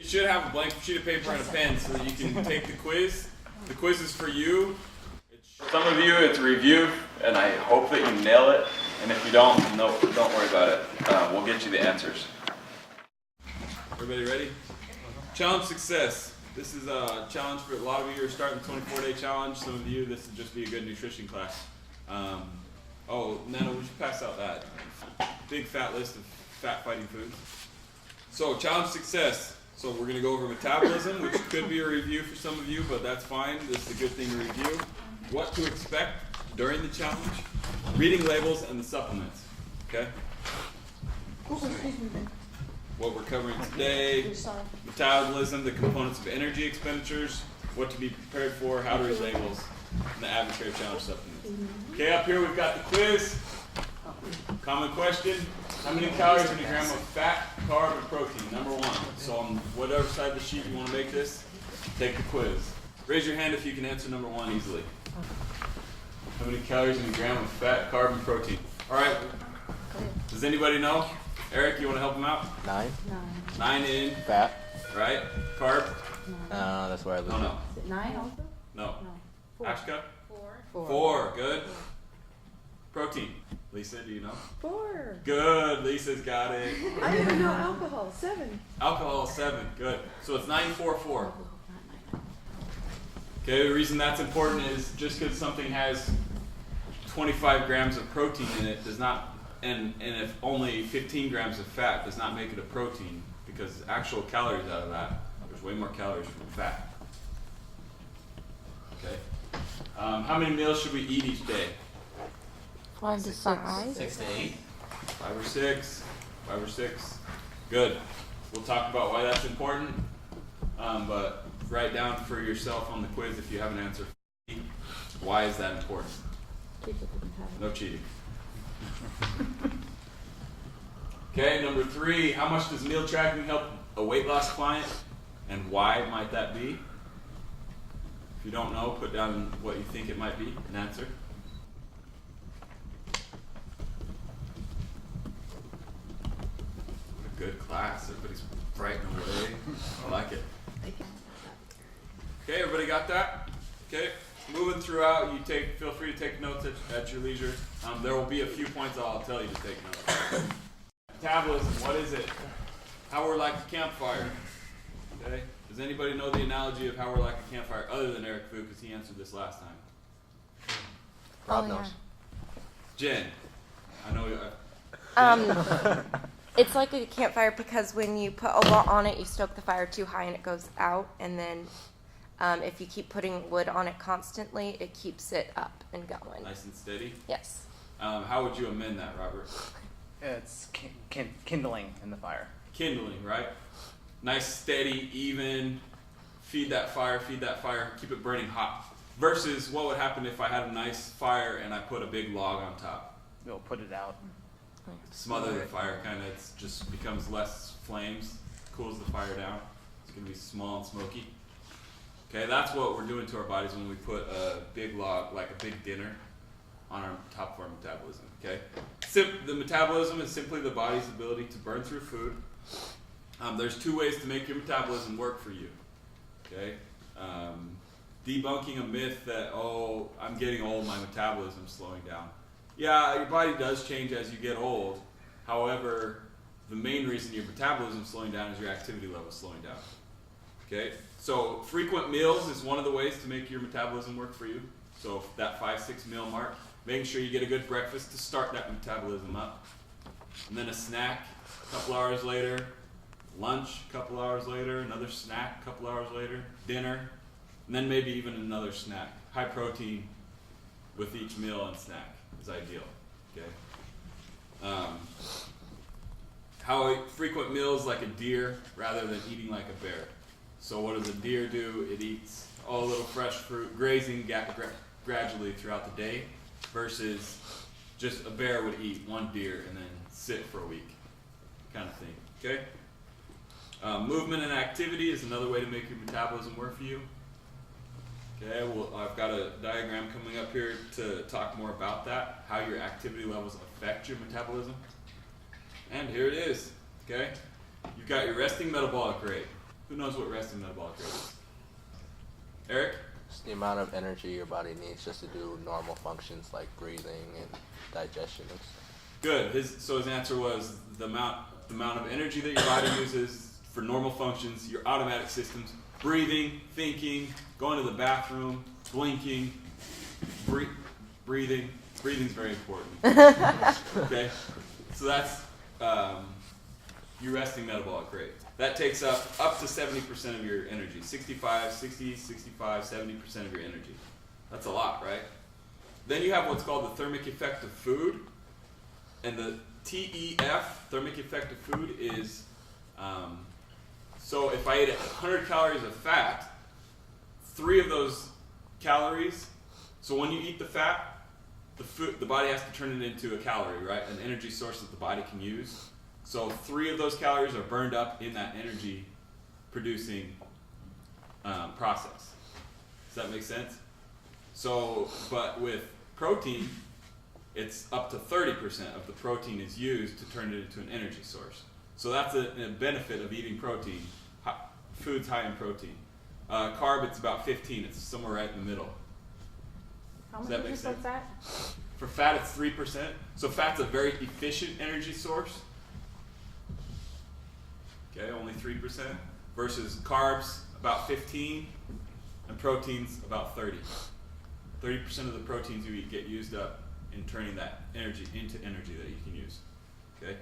You should have a blank sheet of paper and a pen so that you can take the quiz. The quiz is for you. For some of you, it's a review, and I hope that you nail it. And if you don't, no, don't worry about it. We'll get you the answers. Everybody ready? Challenge success. This is a challenge for a lot of you. Are starting the 24-day challenge. Some of you, this would just be a good nutrition class. Oh, Nana, would you pass out that big fat list of fat-fighting foods? So, challenge success. So we're going to go over metabolism, which could be a review for some of you, but that's fine. This is a good thing to review. What to expect during the challenge, reading labels, and the supplements. Okay? What we're covering today, metabolism, the components of energy expenditures, what to be prepared for, how to read labels, and the Advocare Challenge supplements. Okay, up here we've got the quiz. Common question. How many calories in a gram of fat, carb, and protein? Number one. So on whatever side of the sheet you want to make this, take the quiz. Raise your hand if you can answer number one easily. How many calories in a gram of fat, carb, and protein? All right. Does anybody know? Eric, you want to help him out? 9. 9 in Fat. Right? Carb? That's where I lose. No. Is it 9 also? No. 4. Ashka? 4. 4. Good. Protein. Lisa, do you know? 4. Good. Lisa's got it. I didn't know alcohol. 7. Alcohol, 7. Good. So it's 9, 4, 4. Okay, the reason that's important is just because something has 25 grams of protein in it does not, and if only 15 grams of fat does not make it a protein, because actual calories out of that, there's way more calories from fat. Okay. How many meals should we eat each day? 5 to 6. 6 to 8. 5 or 6. 5 or 6. Good. We'll talk about why that's important, but write down for yourself on the quiz if you have an answer. Why is that important? No cheating. Okay, number 3. How much does meal tracking help a weight loss client, and why might that be? If you don't know, put down what you think it might be, an answer. What a good class. Everybody's brighten away. I like it. Okay, everybody got that? Okay, moving throughout, feel free to take notes at your leisure. There will be a few points I'll tell you to take notes. Metabolism, what is it? How we're like a campfire. Okay, does anybody know the analogy of how we're like a campfire other than Eric Fu, because he answered this last time? Rob Oh, knows. Jen, I know. It's like a campfire because when you put a lot on it, you stoke the fire too high and it goes out. And then if you keep putting wood on it constantly, it keeps it up and going. Nice and steady. Yes. How would you amend that, Robert? It's kindling in the fire. Kindling, right? Nice, steady, even. Feed that fire, keep it burning hot. Versus what would happen if I had a nice fire and I put a big log on top? We'll put it out. Smother the fire, kind of. It just becomes less flames, cools the fire down. It's going to be small and smoky. Okay, that's what we're doing to our bodies when we put a big log, like a big dinner, on our top of our metabolism. Okay, the metabolism is simply the body's ability to burn through food. There's 2 ways to make your metabolism work for you. Okay, debunking a myth that, oh, I'm getting old, my metabolism's slowing down. Yeah, your body does change as you get old. However, the main reason your metabolism is slowing down is your activity level is slowing down. Okay, so frequent meals is one of the ways to make your metabolism work for you. So that 5-6 meal mark, making sure you get a good breakfast to start that metabolism up. And then a snack a couple hours later, lunch a couple hours later, another snack a couple hours later, dinner, and then maybe even another snack. High protein with each meal and snack is ideal. Okay. How frequent meals like a deer rather than eating like a bear. So what does a deer do? It eats all little fresh fruit, grazing gradually throughout the day, versus just a bear would eat one deer and then sit for a week, kind of thing. Okay. Movement and activity is another way to make your metabolism work for you. Okay, well, I've got a diagram coming up here to talk more about that, how your activity levels affect your metabolism. And here it is, okay? You've got your resting metabolic rate. Who knows what resting metabolic rate is? Eric? It's the amount of energy your body needs just to do normal functions like breathing and digestion and stuff. Good. So his answer was the amount of energy that your body uses for normal functions, your automatic systems, breathing, thinking, going to the bathroom, blinking, breathing. Breathing's very important. Okay? So that's your resting metabolic rate. That takes up to 70% of your energy. 60, 65, 70% of your energy. That's a lot, right? Then you have what's called the thermic effect of food. And the TEF, thermic effect of food, is, so if I ate 100 calories of fat, 3 of those calories, so when you eat the fat, the body has to turn it into a calorie, right? An energy source that the body can use. So 3 of those calories are burned up in that energy producing process. Does that make sense? So, but with protein, it's up to 30% of the protein is used to turn it into an energy source. So that's a benefit of eating protein, foods high in protein. Carb, it's about 15. It's somewhere right in the middle. How Does much that make is for sense? fat? For fat, it's 3%. So fat's a very efficient energy source. Okay, only 3%. Versus carbs, about 15, and proteins, about 30. 30% of the proteins you eat get used up in turning that energy into energy that you can use. Okay?